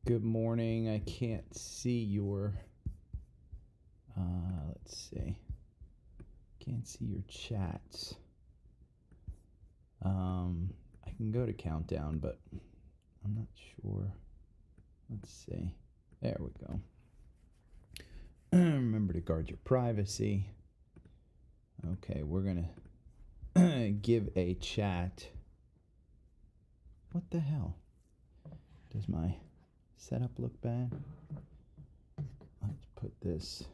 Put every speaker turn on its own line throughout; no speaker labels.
Good morning. I can't see your, let's see. Can't see your chats. I can go to countdown, but I'm not sure. Let's see. There we go. Remember to guard your privacy. Okay, we're gonna give a chat. What the hell? Does my setup look bad? Let's put this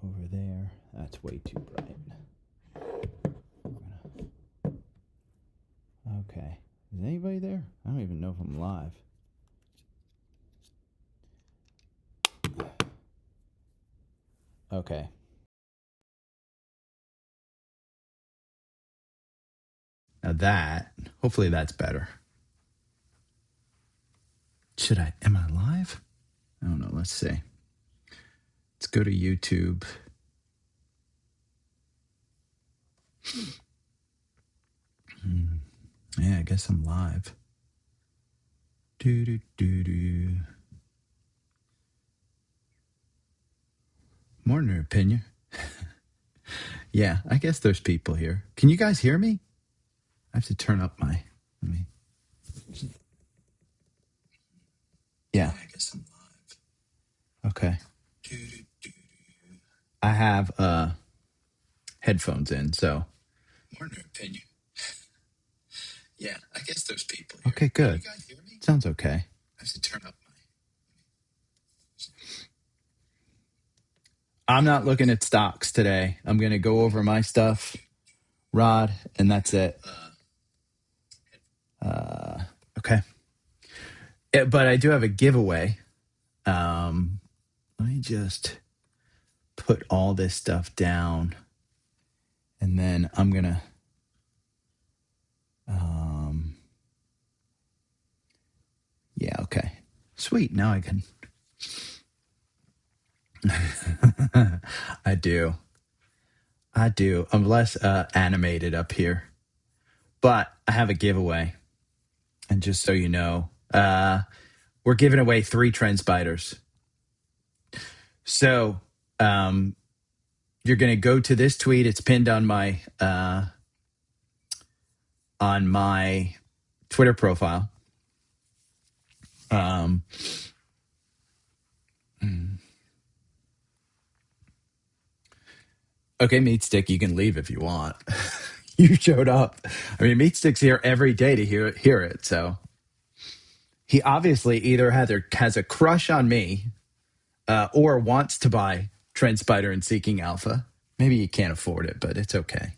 over there. That's way too bright. Okay. Is anybody there? I don't even know if I'm live. Okay. Now hopefully that's better. Am I live? I don't know. Let's see. Let's go to YouTube. Yeah, I guess I'm live. Morning, opinion. Yeah, I guess there's people here. Can you guys hear me? I have to turn up my. Yeah. I guess I'm live. Okay. I have headphones in, so. Morning, opinion. Yeah, I guess there's people here. Okay, good. Can you guys hear me? Sounds okay. I have to turn up my. I'm not looking at stocks today. I'm going to go over my stuff, Rod, and that's it. Okay. But I do have a giveaway. Let me just put all this stuff down, and then I'm going to yeah, okay. Sweet. Now I can. I do. I'm less animated up here. But I have a giveaway. And just so you know, we're giving away 3 TrendSpiders. So you're going to go to this tweet. It's pinned on my Twitter profile. Okay, Meat Stick, you can leave if you want. You showed up. I mean, Meat Stick's here every day to hear it. So he obviously either has a crush on me or wants to buy TrendSpider and Seeking Alpha. Maybe you can't afford it, but it's okay.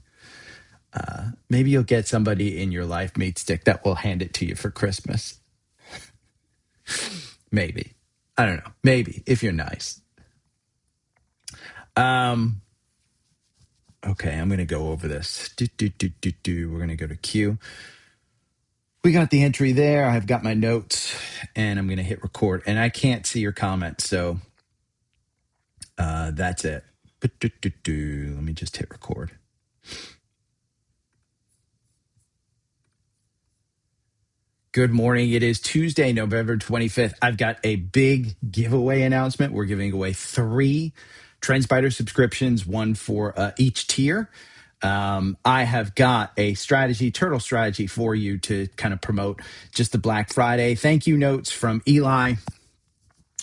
Maybe you'll get somebody in your life, Meat Stick, that will hand it to you for Christmas. Maybe. I don't know. Maybe, if you're nice. Okay, I'm going to go over this. We're going to go to Q. We got the entry there. I've got my notes, and I'm going to hit record. And I can't see your comments, so that's it. Let me just hit record. Good morning. It is Tuesday, November 25th. I've got a big giveaway announcement. We're giving away 3 TrendSpider subscriptions, 1 for each tier. I have got a turtle strategy for you to kind of promote just the Black Friday thank you notes from Eli.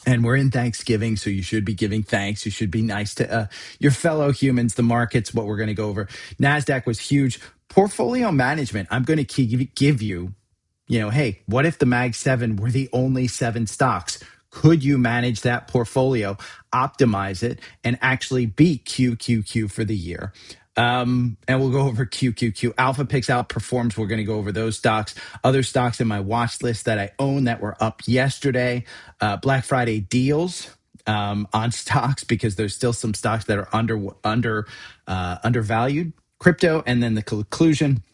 And we're in Thanksgiving, so you should be giving thanks. You should be nice to your fellow humans, the markets, what we're going to go over. NASDAQ was huge. Portfolio management, I'm going to give you, hey, what if the Mag 7 were the only 7 stocks? Could you manage that portfolio, optimize it, and actually beat QQQ for the year? And we'll go over QQQ. Alpha Picks outperforms. We're going to go over those stocks. Other stocks in my watch list that I own that were up yesterday. Black Friday deals on stocks because there's still some stocks that are undervalued. Crypto, and then the conclusion.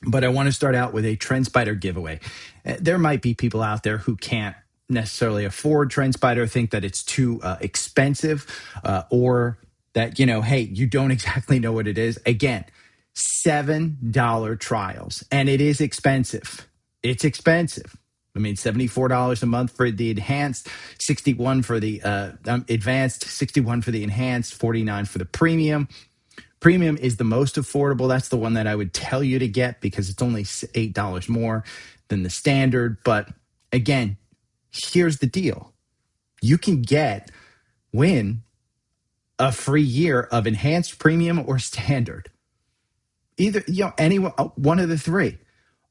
But I want to start out with a TrendSpider giveaway. There might be people out there who can't necessarily afford TrendSpider, think that it's too expensive, or that, hey, you don't exactly know what it is. Again, $7 trials, and it is expensive. It's expensive. I mean, $74 a month for the enhanced, 61 for the advanced, 61 for the enhanced, 49 for the premium. Premium is the most affordable. That's the one that I would tell you to get because it's only $8 more than the standard. But again, here's the deal. You can win a free year of enhanced, premium, or standard. Either, any one of the three.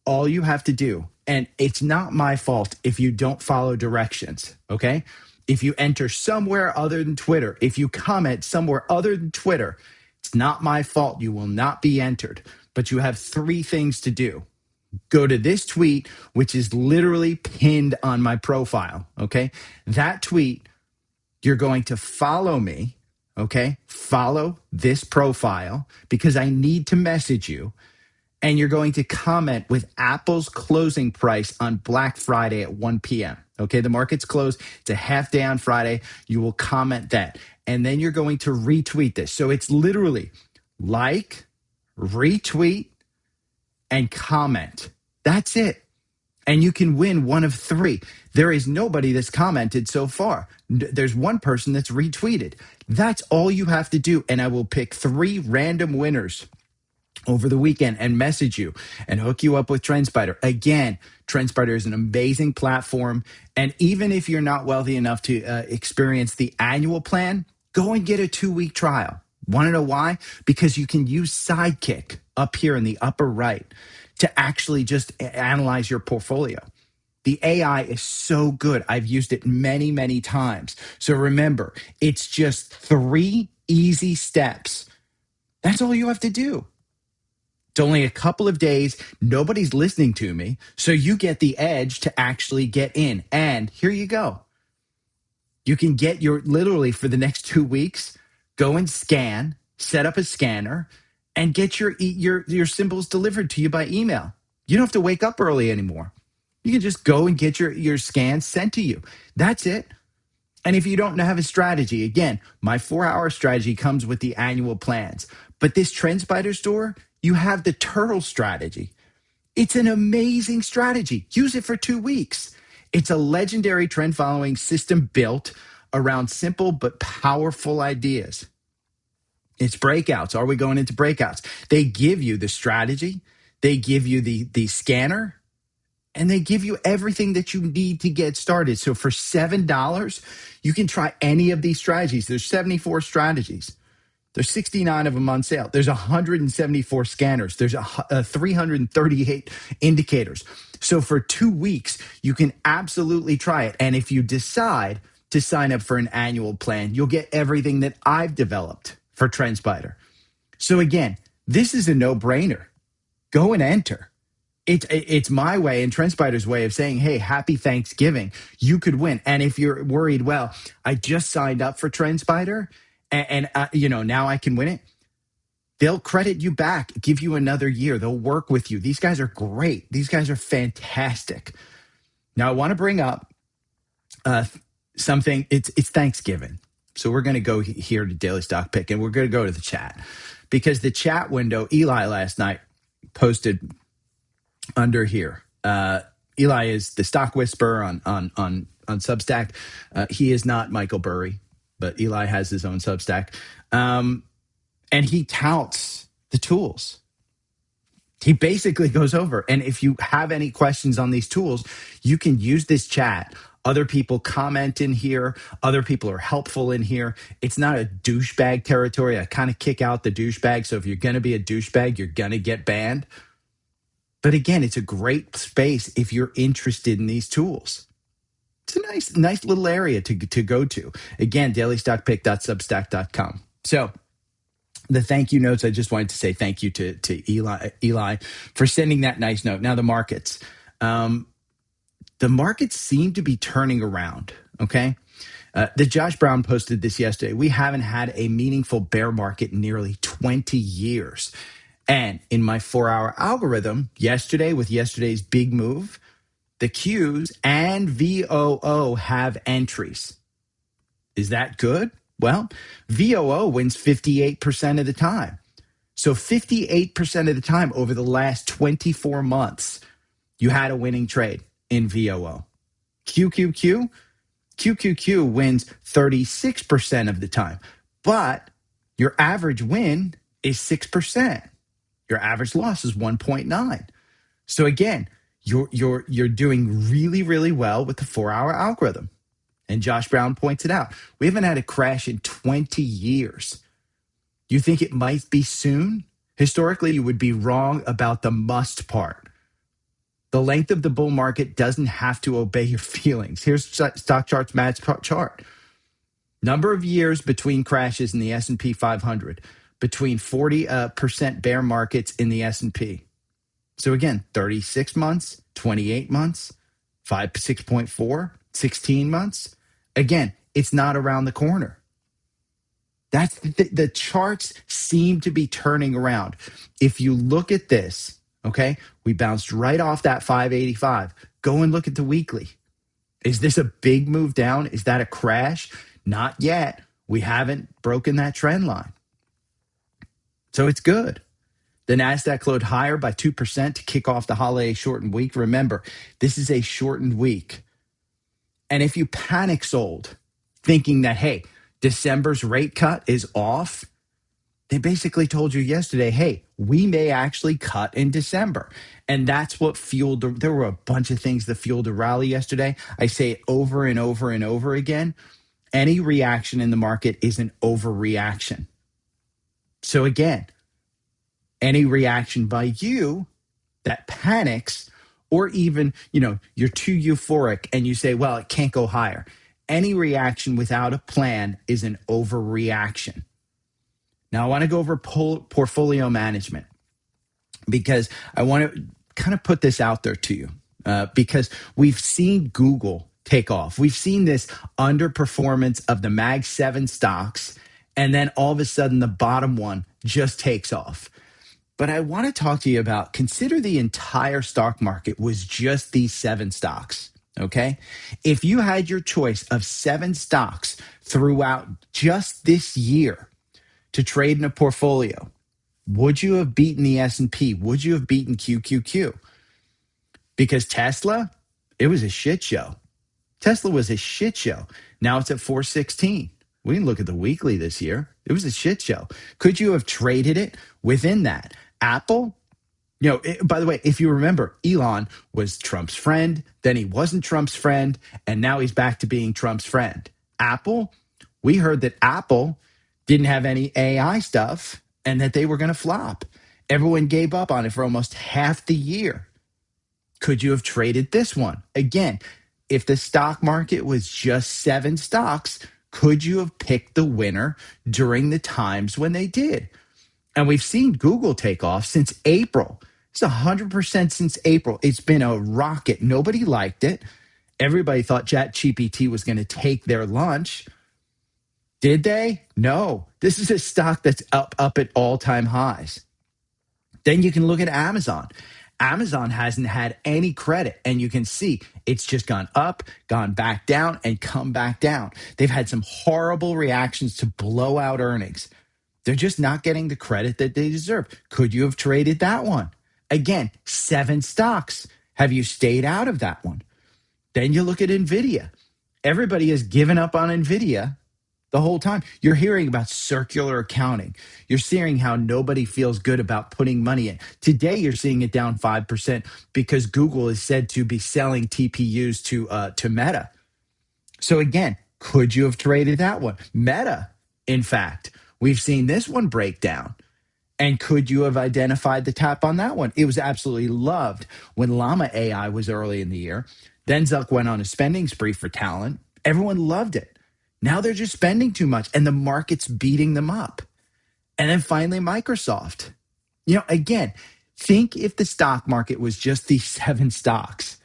All you have to do, and it's not my fault if you don't follow directions, okay? If you enter somewhere other than Twitter, if you comment somewhere other than Twitter, it's not my fault. You will not be entered. But you have three things to do. Go to this tweet, which is literally pinned on my profile, okay? That tweet, you're going to follow me, okay? Follow this profile because I need to message you. And you're going to comment with Apple's closing price on Black Friday at 1 p.m. Okay, the market's closed. It's a half day on Friday. You will comment that. And then you're going to retweet this. So it's literally like, retweet, and comment. That's it. And you can win one of three. There is nobody that's commented so far. There's one person that's retweeted. That's all you have to do. And I will pick three random winners over the weekend and message you and hook you up with TrendSpider. Again, TrendSpider is an amazing platform. And even if you're not wealthy enough to experience the annual plan, go and get a 2-week trial. Want to know why? Because you can use Sidekick up here in the upper right to actually just analyze your portfolio. The AI is so good. I've used it many, many times. So remember, it's just 3 easy steps. That's all you have to do. It's only a couple of days. Nobody's listening to me. So you get the edge to actually get in. And here you go. You can get literally for the next 2 weeks, go and scan, set up a scanner, and get your symbols delivered to you by email. You don't have to wake up early anymore. You can just go and get your scans sent to you. That's it. And if you don't have a strategy, again, my 4-hour strategy comes with the annual plans. But this TrendSpider store, you have the turtle strategy. It's an amazing strategy. Use it for 2 weeks. It's a legendary trend following system built around simple but powerful ideas. It's breakouts. Are we going into breakouts? They give you the strategy. They give you the scanner. And they give you everything that you need to get started. So for $7, you can try any of these strategies. There's 74 strategies. There's 69 of them on sale. There's 174 scanners. There's 338 indicators. So for 2 weeks, you can absolutely try it. And if you decide to sign up for an annual plan, you'll get everything that I've developed for TrendSpider. So again, this is a no-brainer. Go and enter. It's my way and TrendSpider's way of saying, hey, happy Thanksgiving. You could win. And if you're worried, well, I just signed up for TrendSpider and now I can win it. They'll credit you back, give you another year. They'll work with you. These guys are great. These guys are fantastic. Now I want to bring up something. It's Thanksgiving. So we're going to go here to Daily Stock Pick and we're going to go to the chat because the chat window, Eli last night posted under here. Eli is the stock whisperer on Substack. He is not Michael Burry, but Eli has his own Substack. And he touts the tools. He basically goes over. And if you have any questions on these tools, you can use this chat. Other people comment in here. Other people are helpful in here. It's not a douchebag territory. I kind of kick out the douchebag. So if you're going to be a douchebag, you're going to get banned. But again, it's a great space if you're interested in these tools. It's a nice little area to go to. Again, dailystockpick.substack.com. So the thank you notes, I just wanted to say thank you to Eli for sending that nice note. Now the markets. The markets seem to be turning around, okay? The Josh Brown posted this yesterday. We haven't had a meaningful bear market in nearly 20 years. And in my 4-hour algorithm yesterday, with yesterday's big move, the Qs and VOO have entries. Is that good? Well, VOO wins 58% of the time. So 58% of the time over the last 24 months, you had a winning trade. in VOO. QQQ wins 36% of the time, but your average win is 6%. Your average loss is 1.9. So again, you're doing really, really well with the 4-hour algorithm. And Josh Brown points it out. We haven't had a crash in 20 years. You think it might be soon? Historically, you would be wrong about the must part. The length of the bull market doesn't have to obey your feelings. Here's Stock Chart's Matt's chart. Number of years between crashes in the S&P 500, between 40% bear markets in the S&P. So again, 36 months, 28 months, 6.4, 16 months. Again, it's not around the corner. That's the charts seem to be turning around. If you look at this, okay, we bounced right off that 585. Go and look at the weekly. Is this a big move down? Is that a crash? Not yet. We haven't broken that trend line. So it's good. The NASDAQ closed higher by 2% to kick off the holiday shortened week. Remember, this is a shortened week. And if you panic sold thinking that, hey, December's rate cut is off, they basically told you yesterday, hey, we may actually cut in December. And that's what fueled, there were a bunch of things that fueled the rally yesterday. I say it over and over and over again. Any reaction in the market is an overreaction. So again, any reaction by you that panics, or even, you're too euphoric and you say, well, it can't go higher. Any reaction without a plan is an overreaction. Now, I want to go over portfolio management because I want to kind of put this out there to you because we've seen Google take off. We've seen this underperformance of the Mag 7 stocks, and then all of a sudden the bottom one just takes off. But I want to talk to you about, consider the entire stock market was just these 7 stocks, okay? If you had your choice of 7 stocks throughout just this year to trade in a portfolio, would you have beaten the S&P? Would you have beaten QQQ? Because Tesla, it was a shit show. Tesla was a shit show. Now it's at 416. We didn't look at the weekly this year. It was a shit show. Could you have traded it within that? Apple, by the way, if you remember, Elon was Trump's friend, then he wasn't Trump's friend, and now he's back to being Trump's friend. Apple, we heard that Apple didn't have any AI stuff and that they were going to flop. Everyone gave up on it for almost half the year. Could you have traded this one? Again, if the stock market was just 7 stocks, could you have picked the winner during the times when they did? And we've seen Google take off since April. It's 100% since April. It's been a rocket. Nobody liked it. Everybody thought ChatGPT was going to take their lunch. Did they? No. This is a stock that's up at all-time highs. Then you can look at Amazon. Amazon hasn't had any credit, and you can see it's just gone up, gone back down, and come back down. They've had some horrible reactions to blowout earnings. They're just not getting the credit that they deserve. Could you have traded that one? Again, 7 stocks. Have you stayed out of that one? Then you look at NVIDIA. Everybody has given up on NVIDIA the whole time. You're hearing about circular accounting. You're seeing how nobody feels good about putting money in. Today, you're seeing it down 5% because Google is said to be selling TPUs to Meta. So again, could you have traded that one? Meta, in fact, we've seen this one break down. And could you have identified the tap on that one? It was absolutely loved when Llama AI was early in the year. Then Zuck went on a spending spree for talent. Everyone loved it. Now they're just spending too much and the market's beating them up. And then finally, Microsoft. Again, think if the stock market was just these 7 stocks.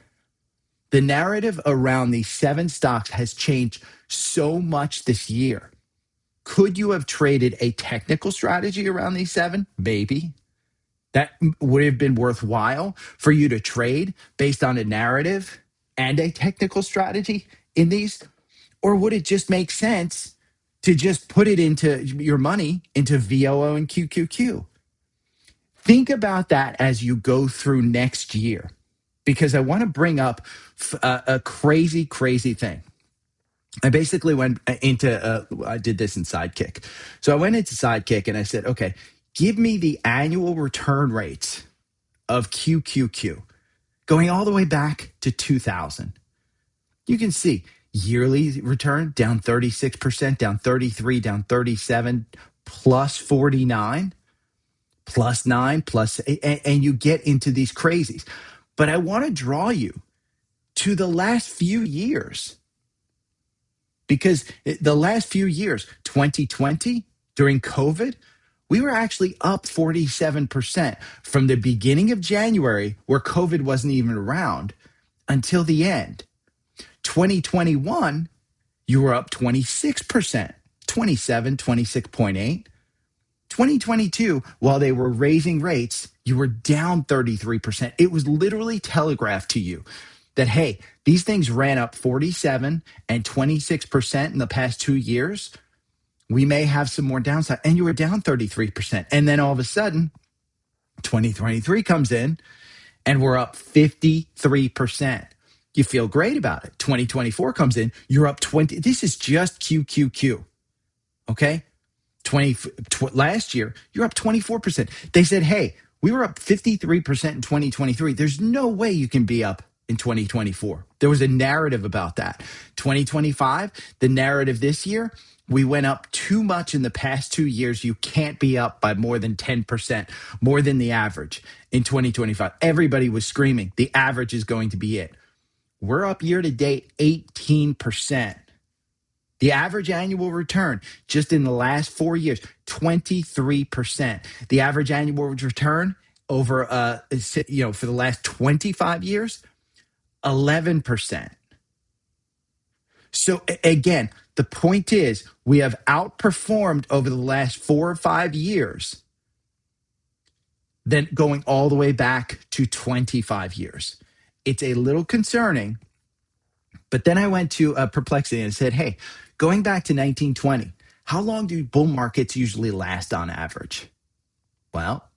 The narrative around these 7 stocks has changed so much this year. Could you have traded a technical strategy around these 7? Maybe. That would have been worthwhile for you to trade based on a narrative and a technical strategy in these? Or would it just make sense to just put it into your money into VOO and QQQ? Think about that as you go through next year, because I want to bring up a crazy, crazy thing. I basically went into, I did this in Sidekick. So I went into Sidekick and I said, okay, give me the annual return rates of QQQ going all the way back to 2000. You can see yearly return down 36%, down 33, down 37, plus 49, plus 9, plus 8, and you get into these crazies. But I want to draw you to the last few years, because the last few years, 2020, during COVID, we were actually up 47% from the beginning of January, where COVID wasn't even around, until the end. 2021, you were up 26%, 27, 26.8. 2022, while they were raising rates, you were down 33%. It was literally telegraphed to you that, hey, these things ran up 47 and 26% in the past 2 years. We may have some more downside. And you were down 33%. And then all of a sudden, 2023 comes in and we're up 53%. You feel great about it. 2024 comes in, you're up 20. This is just QQQ. Okay? Last year, you're up 24%. They said, hey, we were up 53% in 2023. There's no way you can be up in 2024. There was a narrative about that. 2025, the narrative this year, we went up too much in the past 2 years. You can't be up by more than 10%, more than the average in 2025. Everybody was screaming, the average is going to be it. We're up year to date 18%. The average annual return just in the last 4 years, 23%. The average annual return over, for the last 25 years, 11%. So again, the point is we have outperformed over the last 4 or 5 years, then going all the way back to 25 years. It's a little concerning, but then I went to Perplexity and said, hey, going back to 1920, how long do bull markets usually last on average? Well,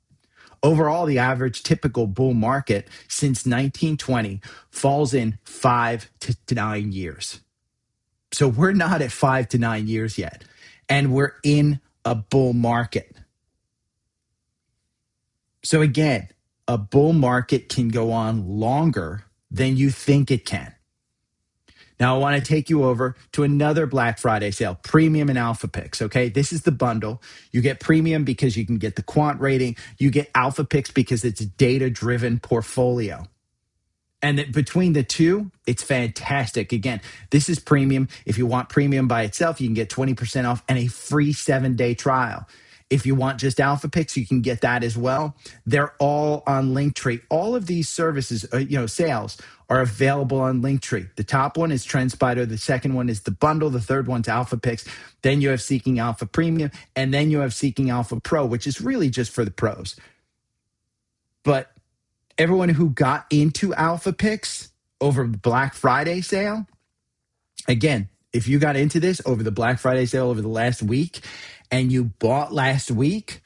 overall, the average typical bull market since 1920 falls in 5 to 9 years. So we're not at 5 to 9 years yet, and we're in a bull market. So again, a bull market can go on longer than you think it can. Now, I want to take you over to another Black Friday sale, Premium and Alpha Picks, okay? This is the bundle. You get Premium because you can get the quant rating. You get Alpha Picks because it's a data-driven portfolio. And between the two, it's fantastic. Again, this is Premium. If you want Premium by itself, you can get 20% off and a free 7-day trial. If you want just Alpha Picks, you can get that as well. They're all on Linktree. All of these services, sales are available on Linktree. The top one is TrendSpider. The second one is the bundle. The third one's Alpha Picks. Then you have Seeking Alpha Premium. And then you have Seeking Alpha Pro, which is really just for the pros. But everyone who got into Alpha Picks over the Black Friday sale, again, if you got into this over the Black Friday sale over the last week and you bought last week,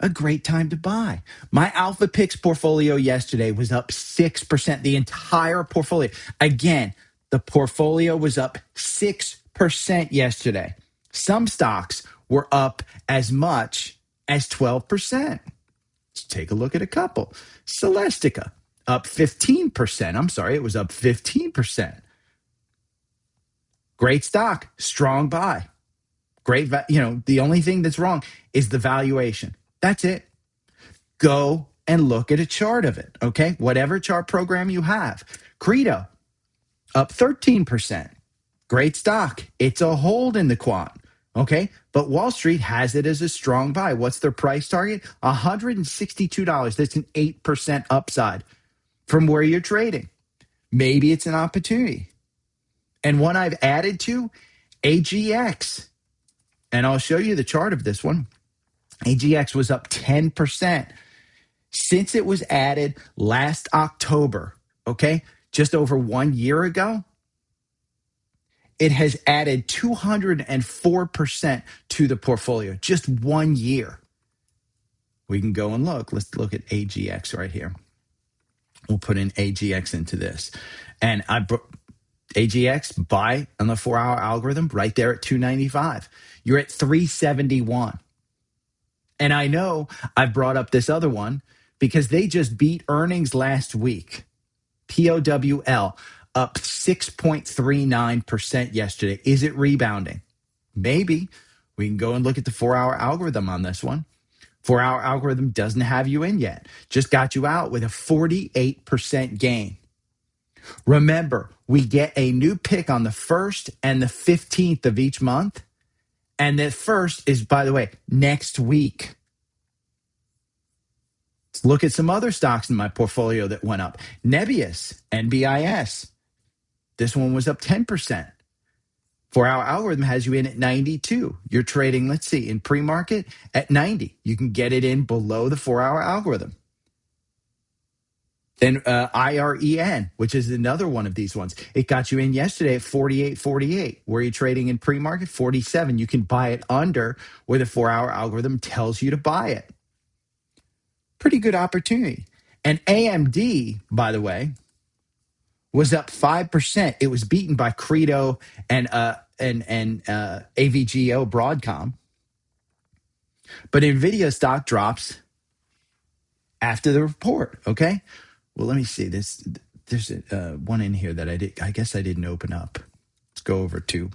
a great time to buy. My Alpha Picks portfolio yesterday was up 6%, the entire portfolio. Again, the portfolio was up 6% yesterday. Some stocks were up as much as 12%. Let's take a look at a couple. Celestica, up 15%. I'm sorry, it was up 15%. Great stock, strong buy. Great, the only thing that's wrong is the valuation. That's it. Go and look at a chart of it, okay? Whatever chart program you have. Credo, up 13%. Great stock. It's a hold in the quant, okay? But Wall Street has it as a strong buy. What's their price target? $162. That's an 8% upside from where you're trading. Maybe it's an opportunity. And one I've added to, AGX. And I'll show you the chart of this one. AGX was up 10% since it was added last October, okay? Just over 1 year ago. It has added 204% to the portfolio, just 1 year. We can go and look. Let's look at AGX right here. We'll put in AGX into this. And AGX, buy on the 4-hour algorithm right there at 295. You're at 371. And I know I've brought up this other one because they just beat earnings last week. POWL up 6.39% yesterday. Is it rebounding? Maybe. We can go and look at the 4-hour algorithm on this one. 4-hour algorithm doesn't have you in yet. Just got you out with a 48% gain. Remember, we get a new pick on the 1st and the 15th of each month. And the 1st is, by the way, next week. Let's look at some other stocks in my portfolio that went up. Nebius, NBIS. This one was up 10%. 4-hour algorithm has you in at 92. You're trading, let's see, in pre-market at 90. You can get it in below the 4-hour algorithm. Then IREN, which is another one of these ones. It got you in yesterday at 48.48. Where are you trading in pre-market? 47. You can buy it under where the 4-hour algorithm tells you to buy it. Pretty good opportunity. And AMD, by the way, was up 5%. It was beaten by Credo and AVGO Broadcom. But NVIDIA stock drops after the report, okay? Well, let me see. There's one in here that I guess I didn't open up. Let's go over to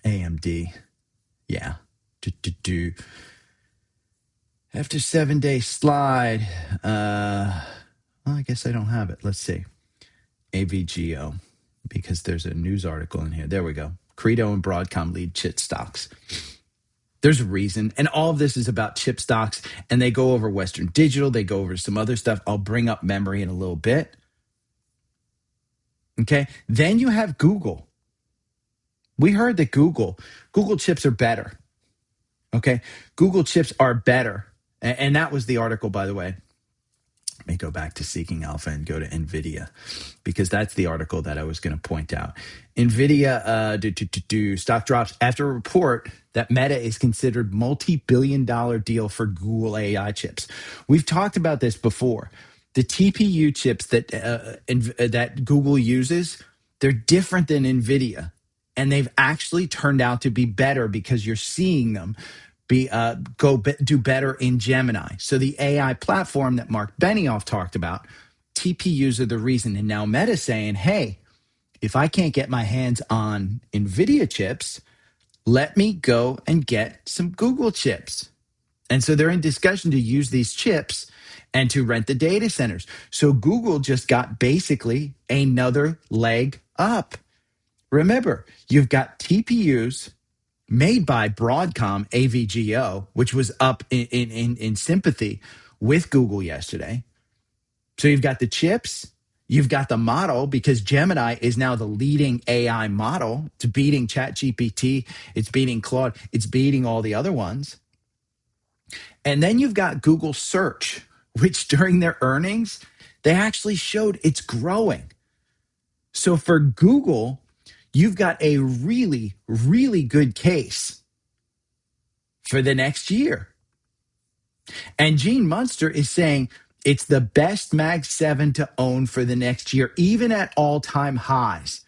AMD. Yeah. After 7-day slide, well, I guess I don't have it. Let's see. AVGO, because there's a news article in here. There we go. Credo and Broadcom lead chip stocks. There's a reason. And all of this is about chip stocks. And they go over Western Digital. They go over some other stuff. I'll bring up memory in a little bit. Okay. Then you have Google. We heard that Google chips are better. Okay. Google chips are better. And that was the article, by the way. Let me go back to Seeking Alpha and go to NVIDIA, because that's the article that I was going to point out. NVIDIA stock drops after a report that Meta is considered multi-billion-dollar deal for Google AI chips. We've talked about this before. The TPU chips that Google uses, they're different than NVIDIA, and they've actually turned out to be better because you're seeing them do better in Gemini. So the AI platform that Mark Benioff talked about, TPUs are the reason. And now Meta's saying, hey, if I can't get my hands on NVIDIA chips, let me go and get some Google chips. And so they're in discussion to use these chips and to rent the data centers. So Google just got basically another leg up. Remember, you've got TPUs made by Broadcom AVGO, which was up in sympathy with Google yesterday. So you've got the chips, you've got the model, because Gemini is now the leading AI model. It's beating ChatGPT, it's beating Claude, it's beating all the other ones. And then you've got Google Search, which during their earnings, they actually showed it's growing. So for Google, you've got a really, really good case for the next year. And Gene Munster is saying it's the best Mag 7 to own for the next year, even at all-time highs.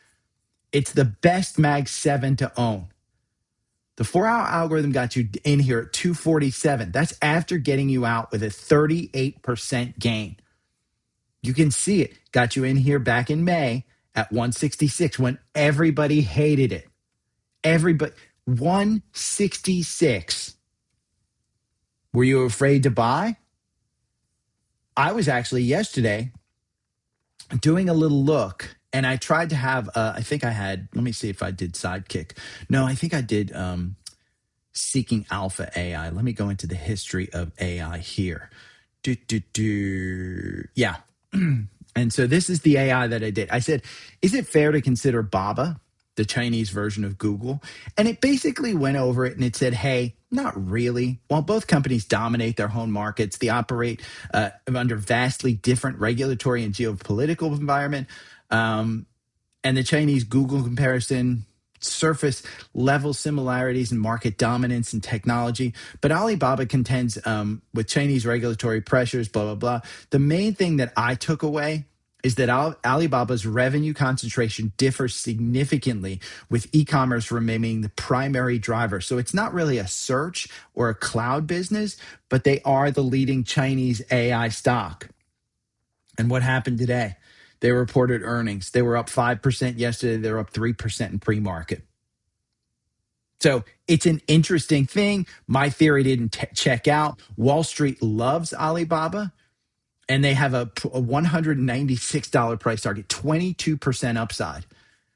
It's the best Mag 7 to own. The 4-hour algorithm got you in here at 247. That's after getting you out with a 38% gain. You can see it. Got you in here back in May at 166 when everybody hated it. Everybody, 166. Were you afraid to buy? I was actually yesterday doing a little look, and I tried to have, I think I had, let me see if I did Sidekick. No, I think I did Seeking Alpha AI. Let me go into the history of AI here. Yeah. And so this is the AI that I did. I said, is it fair to consider Baba, the Chinese version of Google? And it basically went over it and it said, hey, not really. While both companies dominate their home markets, they operate under vastly different regulatory and geopolitical environment. And the Chinese Google comparison, surface level similarities in market dominance and technology. But Alibaba contends with Chinese regulatory pressures, blah, blah, blah. The main thing that I took away is that Alibaba's revenue concentration differs significantly, with e-commerce remaining the primary driver. So it's not really a search or a cloud business, but they are the leading Chinese AI stock. And what happened today? They reported earnings. They were up 5% yesterday. They're up 3% in pre-market. So it's an interesting thing. My theory didn't check out. Wall Street loves Alibaba, and they have a $196 price target, 22% upside.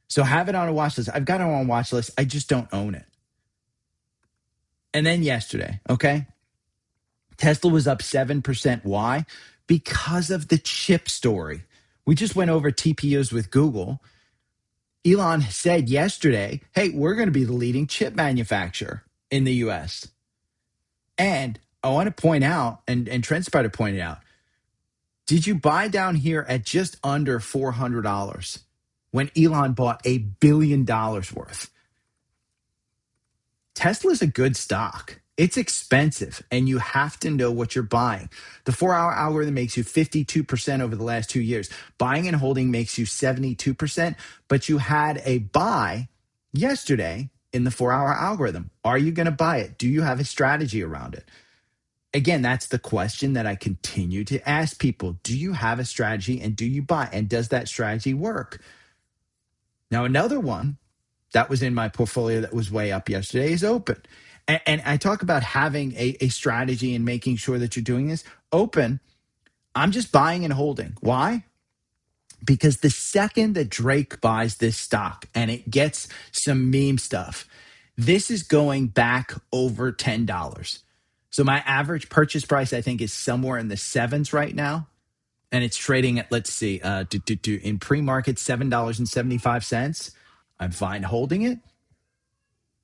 So have it on a watch list. I've got it on a watch list. I just don't own it. And then yesterday, okay, Tesla was up 7%. Why? Because of the chip story. We just went over TPUs with Google. Elon said yesterday, hey, we're going to be the leading chip manufacturer in the US. And I want to point out, and TrendSpider pointed out, did you buy down here at just under $400 when Elon bought $1 billion worth? Tesla's a good stock. It's expensive, and you have to know what you're buying. The 4-hour algorithm makes you 52% over the last 2 years. Buying and holding makes you 72%, but you had a buy yesterday in the 4-hour algorithm. Are you going to buy it? Do you have a strategy around it? Again, that's the question that I continue to ask people. Do you have a strategy, and do you buy? And does that strategy work? Now, another one that was in my portfolio that was way up yesterday is Open. And I talk about having a strategy and making sure that you're doing this. Open, I'm just buying and holding. Why? Because the second that Drake buys this stock and it gets some meme stuff, this is going back over $10. So my average purchase price, I think, is somewhere in the sevens right now. And it's trading at, let's see, in pre-market, $7.75. I'm fine holding it.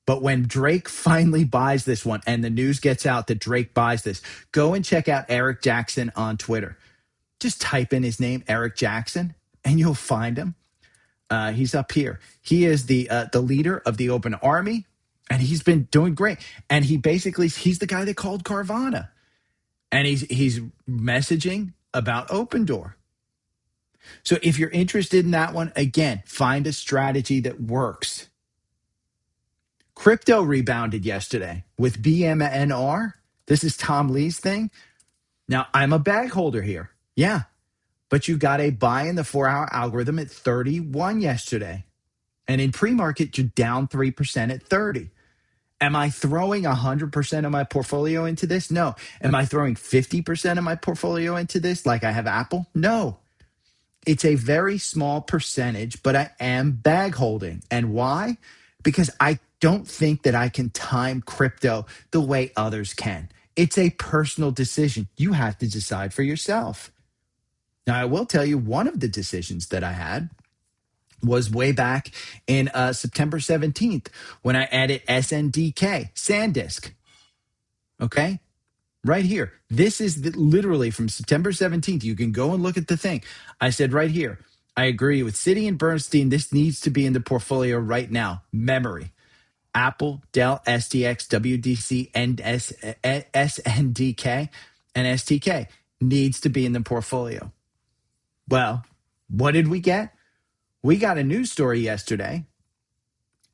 But when Drake finally buys this one and the news gets out that Drake buys this, go and check out Eric Jackson on Twitter. Just type in his name, Eric Jackson, and you'll find him. He's up here. He is the leader of the Open Army, and he's been doing great. And he's the guy that called Carvana. And he's messaging about Open Door. So if you're interested in that one, again, find a strategy that works. Crypto rebounded yesterday with BMNR. This is Tom Lee's thing. Now, I'm a bag holder here. Yeah. But you got a buy in the 4-hour algorithm at 31 yesterday. And in pre-market, you're down 3% at 30. Am I throwing 100% of my portfolio into this? No. Am I throwing 50% of my portfolio into this like I have Apple? No. It's a very small percentage, but I am bag holding. And why? Because I don't think that I can time crypto the way others can. It's a personal decision. You have to decide for yourself. Now, I will tell you one of the decisions that I had was way back in September 17th when I added SNDK, SanDisk. Okay? Right here. This is literally from September 17th. You can go and look at the thing. I said right here, I agree with Citi and Bernstein. This needs to be in the portfolio right now. Memory. Apple, Dell, STX, WDC, and SNDK, and STK needs to be in the portfolio. Well, what did we get? We got a news story yesterday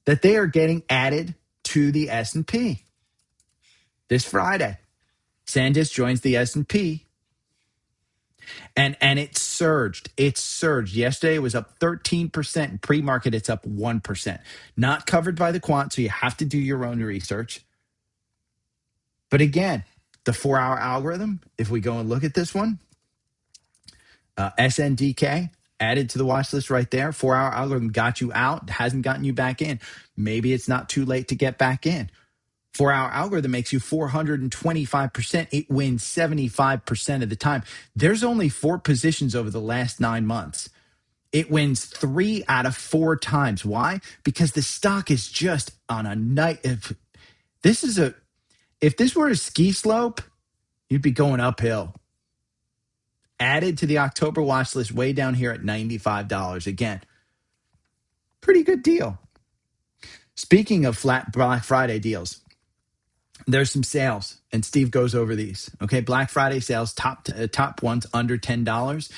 that they are getting added to the S&P this Friday. SanDisk joins the S&P, and it surged. It surged. Yesterday, it was up 13%. In pre-market, it's up 1%. Not covered by the quant, so you have to do your own research. But again, the 4-hour algorithm, if we go and look at this one, SNDK added to the watch list right there. 4-hour algorithm got you out, hasn't gotten you back in. Maybe it's not too late to get back in. 4-hour algorithm makes you 425%. It wins 75% of the time. There's only 4 positions over the last 9 months. It wins 3 out of 4 times. Why? Because the stock is just on a night. If this were a ski slope, you'd be going uphill. Added to the October watch list way down here at $95. Again, pretty good deal. Speaking of flat Black Friday deals, there's some sales, and Steve goes over these. Okay, Black Friday sales, top ones under $10,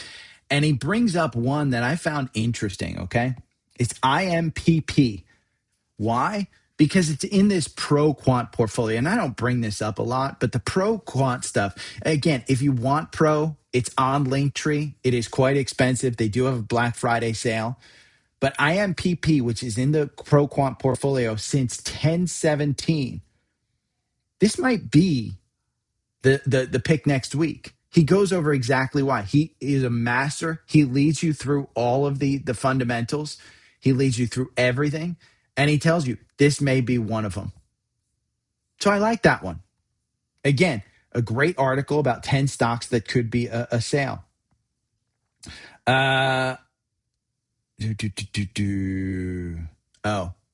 and he brings up one that I found interesting. Okay, it's IMPP. Why? Because it's in this pro quant portfolio, and I don't bring this up a lot, but the pro quant stuff. Again, if you want pro, it's on Linktree. It is quite expensive. They do have a Black Friday sale. But IMPP, which is in the pro quant portfolio since 1017, this might be the pick next week. He goes over exactly why. He is a master. He leads you through all of the fundamentals. He leads you through everything. And he tells you this may be one of them. So I like that one. Again, a great article about 10 stocks that could be a sale. Oh,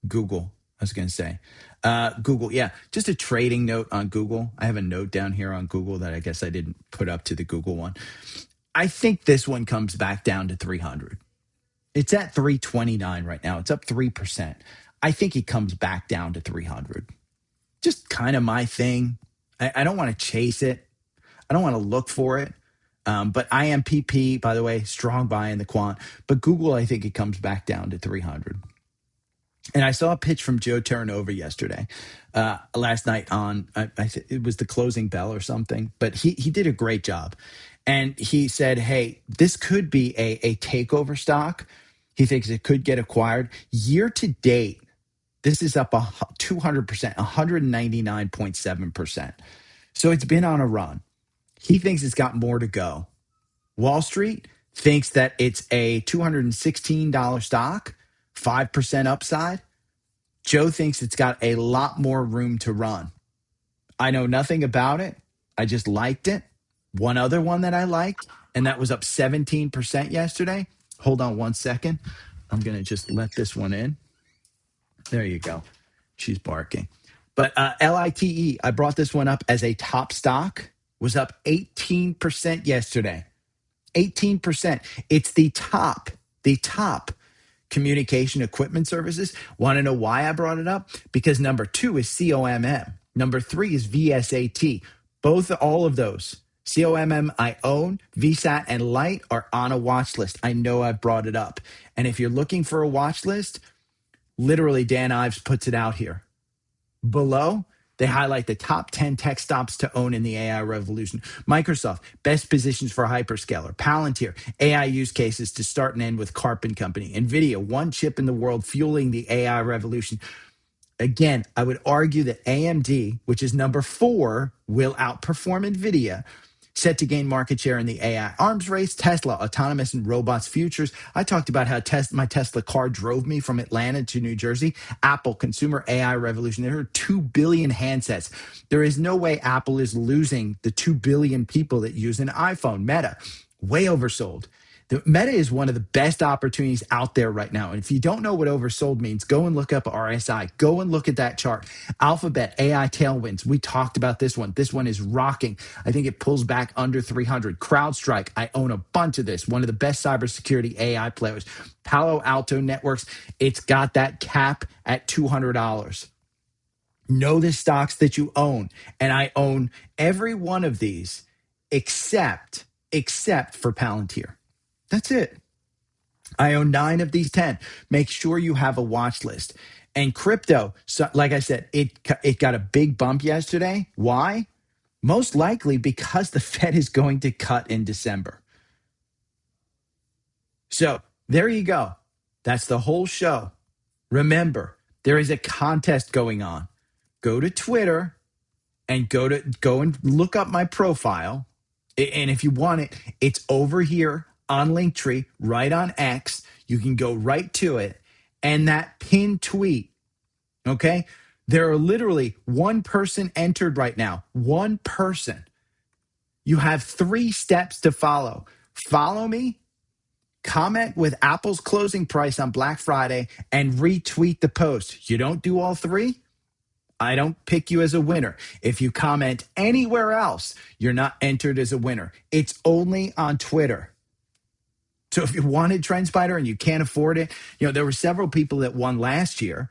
Google. I was going to say Google. Yeah, just a trading note on Google. I have a note down here on Google that I guess I didn't put up to the Google one. I think this one comes back down to 300. It's at 329 right now. It's up 3%. I think it comes back down to 300. Just kind of my thing. I don't want to chase it. I don't want to look for it. But IMPP, by the way, strong buy in the quant. But Google, I think it comes back down to 300. And I saw a pitch from Joe Terranova yesterday, last night on, it was the closing bell or something, but he did a great job. And he said, hey, this could be a takeover stock. He thinks it could get acquired. Year to date, this is up 200%, 199.7%. So it's been on a run. He thinks it's got more to go. Wall Street thinks that it's a $216 stock, 5% upside. Joe thinks it's got a lot more room to run. I know nothing about it. I just liked it. One other one that I liked, and that was up 17% yesterday. Hold on one second. I'm going to just let this one in. There you go. She's barking. But LITE, I brought this one up as a top stock, was up 18% yesterday. 18%. It's the top communication equipment services. Want to know why I brought it up? Because number 2 is COMM. Number 3 is VSAT. All of those. COMM I own, VSAT and Light are on a watch list. I know I've brought it up. And if you're looking for a watch list, literally Dan Ives puts it out here. Below, they highlight the top 10 tech stocks to own in the AI revolution. Microsoft, best positions for hyperscaler. Palantir, AI use cases to start and end with Carpent Company. NVIDIA, one chip in the world fueling the AI revolution. Again, I would argue that AMD, which is number 4, will outperform NVIDIA, set to gain market share in the AI arms race. Tesla, autonomous and robots futures. I talked about how my Tesla car drove me from Atlanta to New Jersey. Apple, consumer AI revolution. There are 2 billion handsets. There is no way Apple is losing the 2 billion people that use an iPhone. Meta, way oversold. The Meta is one of the best opportunities out there right now. And if you don't know what oversold means, go and look up RSI. Go and look at that chart. Alphabet, AI tailwinds. We talked about this one. This one is rocking. I think it pulls back under 300. CrowdStrike, I own a bunch of this. One of the best cybersecurity AI players. Palo Alto Networks, it's got that cap at $200. Know the stocks that you own. And I own every one of these except for Palantir. That's it. I own 9 of these 10. Make sure you have a watch list. And crypto, so like I said, it got a big bump yesterday. Why? Most likely because the Fed is going to cut in December. So there you go. That's the whole show. Remember, there is a contest going on. Go to Twitter and go and look up my profile. And if you want it, it's over here on Linktree, right on X. You can go right to it. And that pinned tweet, okay? There are literally 1 person entered right now. 1 person. You have 3 steps to follow. Follow me, comment with Apple's closing price on Black Friday, and retweet the post. You don't do all 3? I don't pick you as a winner. If you comment anywhere else, you're not entered as a winner. It's only on Twitter. So if you wanted TrendSpider and you can't afford it, there were several people that won last year,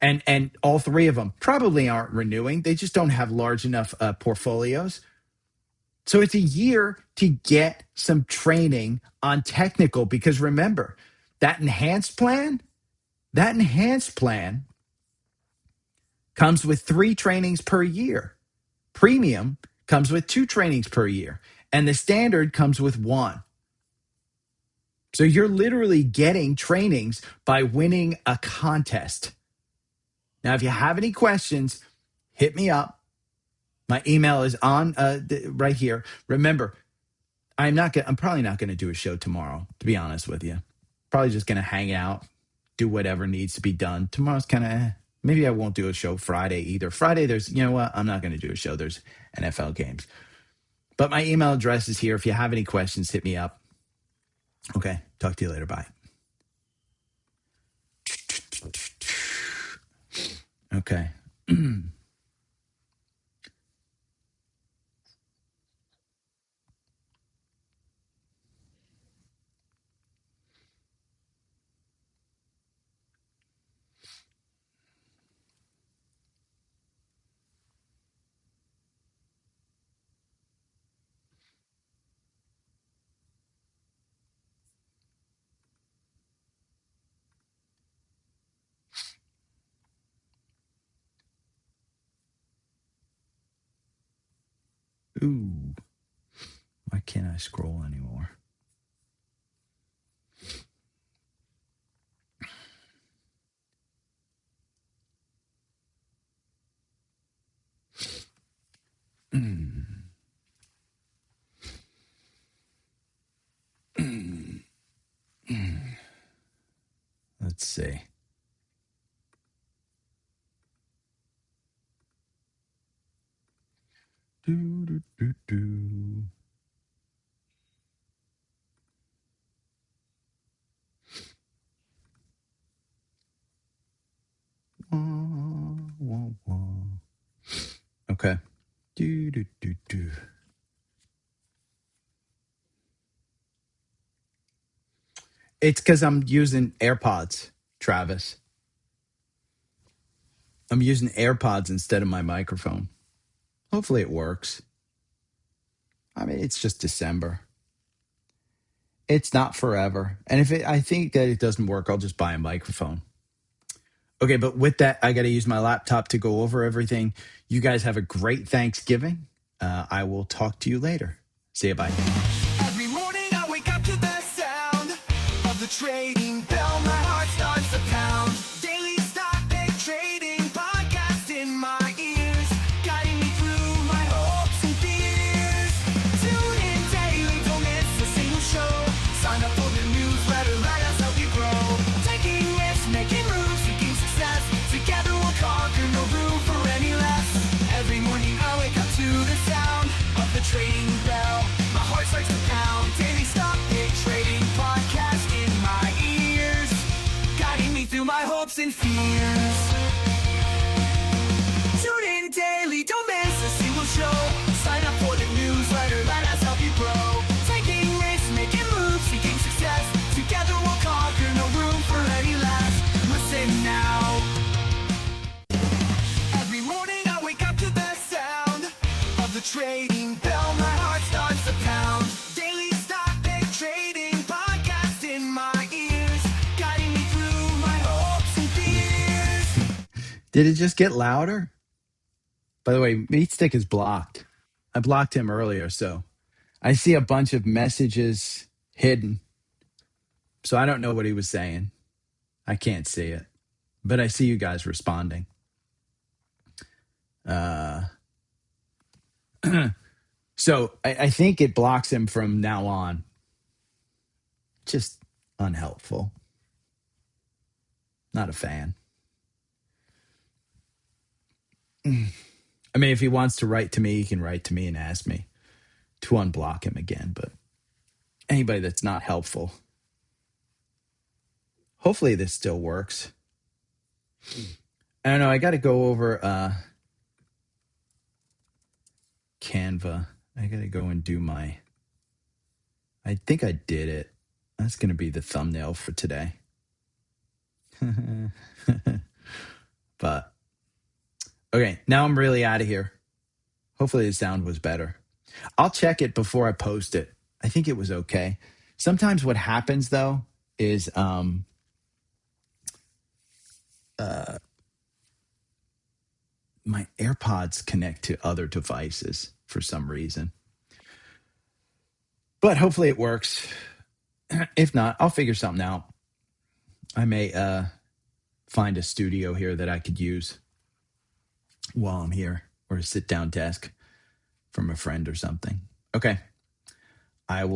And all three of them probably aren't renewing. They just don't have large enough portfolios. So it's a year to get some training on technical, because remember, that enhanced plan, comes with 3 trainings per year. Premium comes with 2 trainings per year. And the standard comes with 1. So you're literally getting trainings by winning a contest. Now, if you have any questions, hit me up. My email is on right here. Remember, I'm probably not going to do a show tomorrow, to be honest with you. Probably just going to hang out, do whatever needs to be done. Tomorrow's kind of, maybe I won't do a show Friday either. Friday, you know what? I'm not going to do a show. There's NFL games. But my email address is here. If you have any questions, hit me up. Okay. Talk to you later. Bye. Okay. Ooh. Why can't I scroll anymore? Let's see. Do, do, do. Wah, wah, wah. Okay. Do, do, do, do. It's because I'm using AirPods, Travis. I'm using AirPods instead of my microphone. Hopefully it works. I mean, it's just December. It's not forever. And I think that it doesn't work, I'll just buy a microphone. Okay, but with that, I got to use my laptop to go over everything. You guys have a great Thanksgiving. I will talk to you later. See you. Bye.
Every morning I wake up to the sound of the trading bell. My heart starts to pound. Daily stock pick trading podcast in my ears, guiding me through my hopes and fears. Tune in daily, don't miss a single show. Sign up for the newsletter, let us help you grow. Taking risks, making moves, seeking success. Together we'll conquer, no room for any less. Every morning I wake up to the sound of the trading bell. My heart starts to pound. Daily stock pick trading podcast in my ears, guiding me through my hopes and fears. Tune in daily, don't miss a single show. Sign up for the newsletter, let us help you grow. Taking risks, making moves, seeking success. Together we'll conquer, no room for any less. Listen now. Every morning I wake up to the sound of the trading bell. My heart starts to pound. Daily stock pick trading podcast in my ears, guiding me through my hopes and fears.
Did it just get louder? By the way, Meatstick is blocked. I blocked him earlier, so I see a bunch of messages hidden. So I don't know what he was saying. I can't see it. But I see you guys responding. So I think it blocks him from now on. Just unhelpful. Not a fan. I mean, if he wants to write to me, he can write to me and ask me to unblock him again. But anybody that's not helpful, hopefully this still works. I don't know. I got to go over Canva. I got to go and do I think I did it. That's going to be the thumbnail for today. But okay, now I'm really out of here. Hopefully the sound was better. I'll check it before I post it. I think it was okay. Sometimes what happens though is my AirPods connect to other devices for some reason. But hopefully it works. If not, I'll figure something out. I may find a studio here that I could use while I'm here, or a sit down desk from a friend or something. Okay. I will